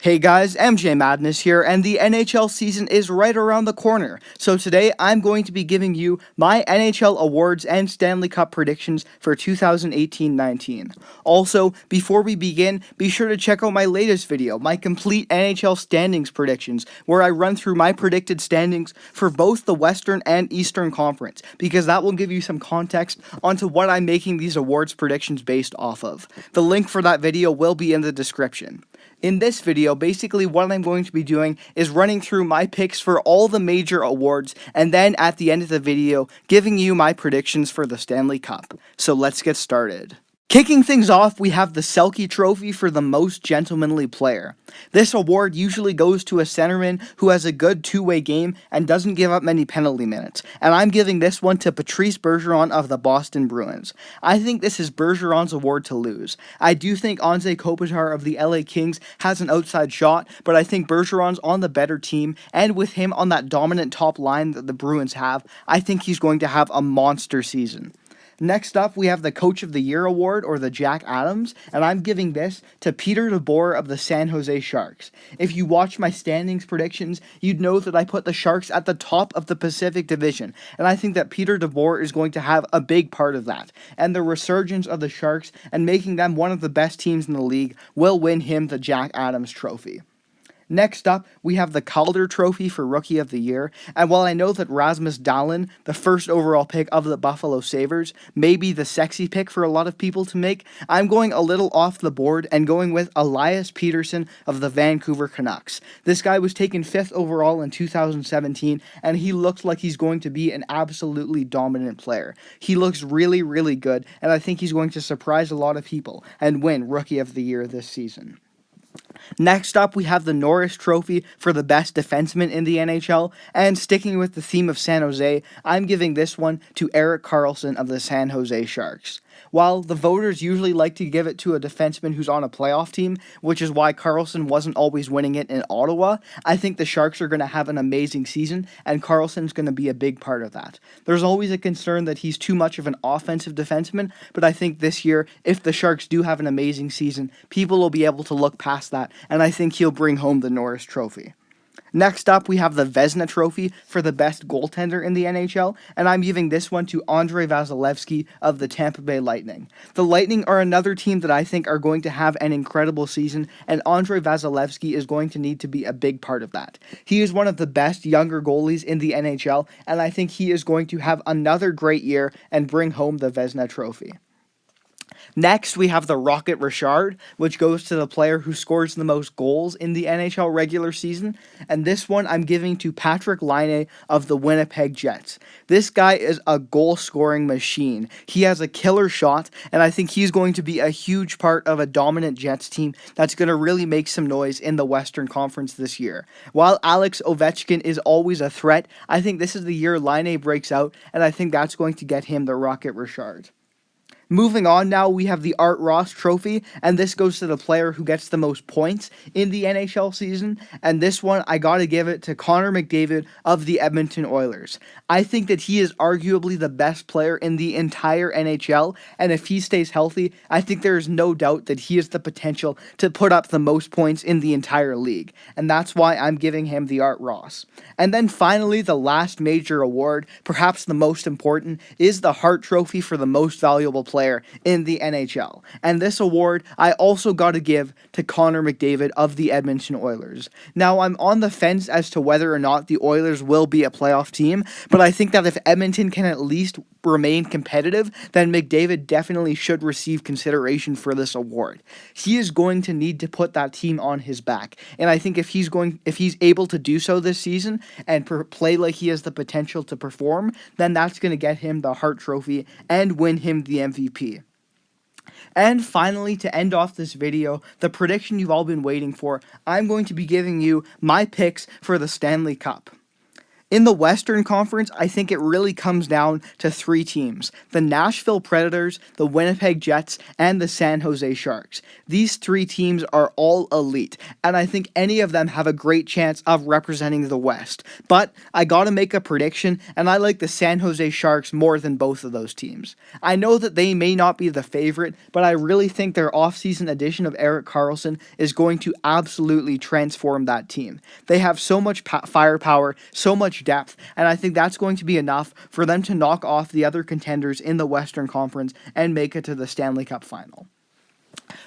Hey guys, MJ Madness here, and the NHL season is right around the corner. So today I'm going to be giving you my NHL awards and Stanley Cup predictions for 2018-19. Also, before we begin, be sure to check out my latest video, my complete NHL standings predictions, where I run through my predicted standings for both the Western and Eastern Conference, because that will give you some context onto what I'm making these awards predictions based off of. The link for that video will be in the description. In this video, basically what I'm going to be doing is running through my picks for all the major awards, and then at the end of the video, giving you my predictions for the Stanley Cup. So let's get started. Kicking things off, we have the Selkie Trophy for the most gentlemanly player. This award usually goes to a centerman who has a good two-way game and doesn't give up many penalty minutes, and I'm giving this one to Patrice Bergeron of the Boston Bruins. I think this is Bergeron's award to lose. I do think Anze Kopitar of the LA Kings has an outside shot, but I think Bergeron's on the better team, and with him on that dominant top line that the Bruins have, I think he's going to have a monster season. Next up, we have the Coach of the Year award, or the Jack Adams, and I'm giving this to Peter DeBoer of the San Jose Sharks. If you watch my standings predictions, you'd know that I put the Sharks at the top of the Pacific Division, and I think that Peter DeBoer is going to have a big part of that. And the resurgence of the Sharks and making them one of the best teams in the league will win him the Jack Adams Trophy. Next up, we have the Calder Trophy for Rookie of the Year, and while I know that Rasmus Dahlin, the first overall pick of the Buffalo Sabres, may be the sexy pick for a lot of people to make, I'm going a little off the board and going with Elias Pettersson of the Vancouver Canucks. This guy was taken 5th overall in 2017, and he looks like he's going to be an absolutely dominant player. He looks really, really good, and I think he's going to surprise a lot of people and win Rookie of the Year this season. Next up, we have the Norris Trophy for the best defenseman in the NHL, and sticking with the theme of San Jose, I'm giving this one to Erik Karlsson of the San Jose Sharks. While the voters usually like to give it to a defenseman who's on a playoff team, which is why Karlsson wasn't always winning it in Ottawa, I think the Sharks are going to have an amazing season, and Karlsson's going to be a big part of that. There's always a concern that he's too much of an offensive defenseman, but I think this year, if the Sharks do have an amazing season, people will be able to look past that, and I think he'll bring home the Norris Trophy. Next up, we have the Vezina Trophy for the best goaltender in the NHL, and I'm giving this one to Andrei Vasilevskiy of the Tampa Bay Lightning. The Lightning are another team that I think are going to have an incredible season, and Andrei Vasilevskiy is going to need to be a big part of that. He is one of the best younger goalies in the NHL, and I think he is going to have another great year and bring home the Vezina Trophy. Next, we have the Rocket Richard, which goes to the player who scores the most goals in the NHL regular season, and this one I'm giving to Patrik Laine of the Winnipeg Jets. This guy is a goal-scoring machine. He has a killer shot, and I think he's going to be a huge part of a dominant Jets team that's going to really make some noise in the Western Conference this year. While Alex Ovechkin is always a threat, I think this is the year Laine breaks out, and I think that's going to get him the Rocket Richard. Moving on now, we have the Art Ross Trophy, and this goes to the player who gets the most points in the NHL season, and this one, I gotta give it to Connor McDavid of the Edmonton Oilers. I think that he is arguably the best player in the entire NHL, and if he stays healthy, I think there is no doubt that he has the potential to put up the most points in the entire league, and that's why I'm giving him the Art Ross. And then finally, the last major award, perhaps the most important, is the Hart Trophy for the most valuable player in the NHL. And this award I also got to give to Connor McDavid of the Edmonton Oilers. Now, I'm on the fence as to whether or not the Oilers will be a playoff team, but I think that if Edmonton can at least remain competitive, then McDavid definitely should receive consideration for this award. He is going to need to put that team on his back, and I think if he's able to do so this season and play like he has the potential to perform, then that's going to get him the Hart Trophy and win him the MVP. And finally, to end off this video, the prediction you've all been waiting for, I'm going to be giving you my picks for the Stanley Cup. In the Western Conference, I think it really comes down to three teams: the Nashville Predators, the Winnipeg Jets, and the San Jose Sharks. These three teams are all elite, and I think any of them have a great chance of representing the West. But I gotta make a prediction, and I like the San Jose Sharks more than both of those teams. I know that they may not be the favorite, but I really think their offseason addition of Erik Karlsson is going to absolutely transform that team. They have so much firepower, so much depth, and I think that's going to be enough for them to knock off the other contenders in the Western Conference and make it to the Stanley Cup final.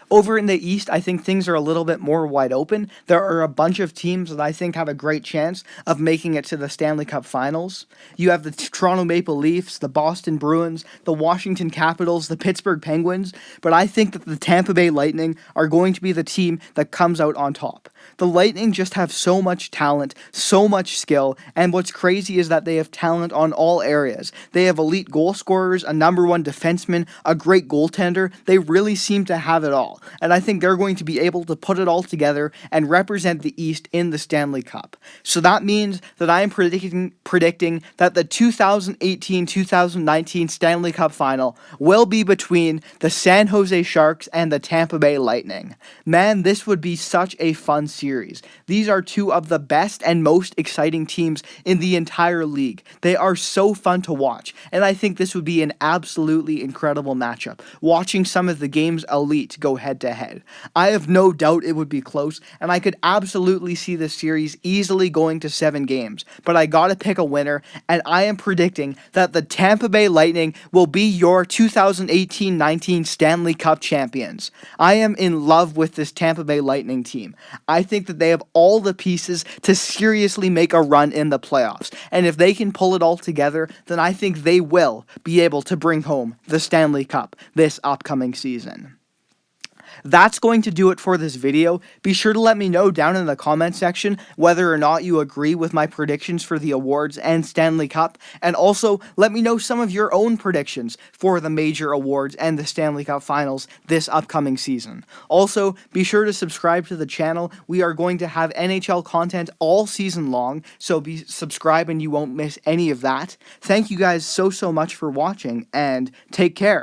Over in the East, I think things are a little bit more wide open. There are a bunch of teams that I think have a great chance of making it to the Stanley Cup Finals. You have the Toronto Maple Leafs, the Boston Bruins, the Washington Capitals, the Pittsburgh Penguins, but I think that the Tampa Bay Lightning are going to be the team that comes out on top. The Lightning just have so much talent, so much skill, and what's crazy is that they have talent on all areas. They have elite goal scorers, a number one defenseman, a great goaltender. They really seem to have it all, and I think they're going to be able to put it all together and represent the East in the Stanley Cup. So that means that I am predicting that the 2018-2019 Stanley Cup Final will be between the San Jose Sharks and the Tampa Bay Lightning. Man, this would be such a fun series. These are two of the best and most exciting teams in the entire league. They are so fun to watch, and I think this would be an absolutely incredible matchup, watching some of the game's elite go head-to-head. I have no doubt it would be close, and I could absolutely see this series easily going to 7 games, but I gotta pick a winner, and I am predicting that the Tampa Bay Lightning will be your 2018-19 Stanley Cup champions. I am in love with this Tampa Bay Lightning team. I think that they have all the pieces to seriously make a run in the playoffs, and if they can pull it all together, then I think they will be able to bring home the Stanley Cup this upcoming season. That's going to do it for this video. Be sure to let me know down in the comment section whether or not you agree with my predictions for the awards and Stanley Cup, and also let me know some of your own predictions for the major awards and the Stanley Cup Finals this upcoming season. Also, be sure to subscribe to the channel. We are going to have NHL content all season long, so subscribe and you won't miss any of that. Thank you guys so much for watching, and take care.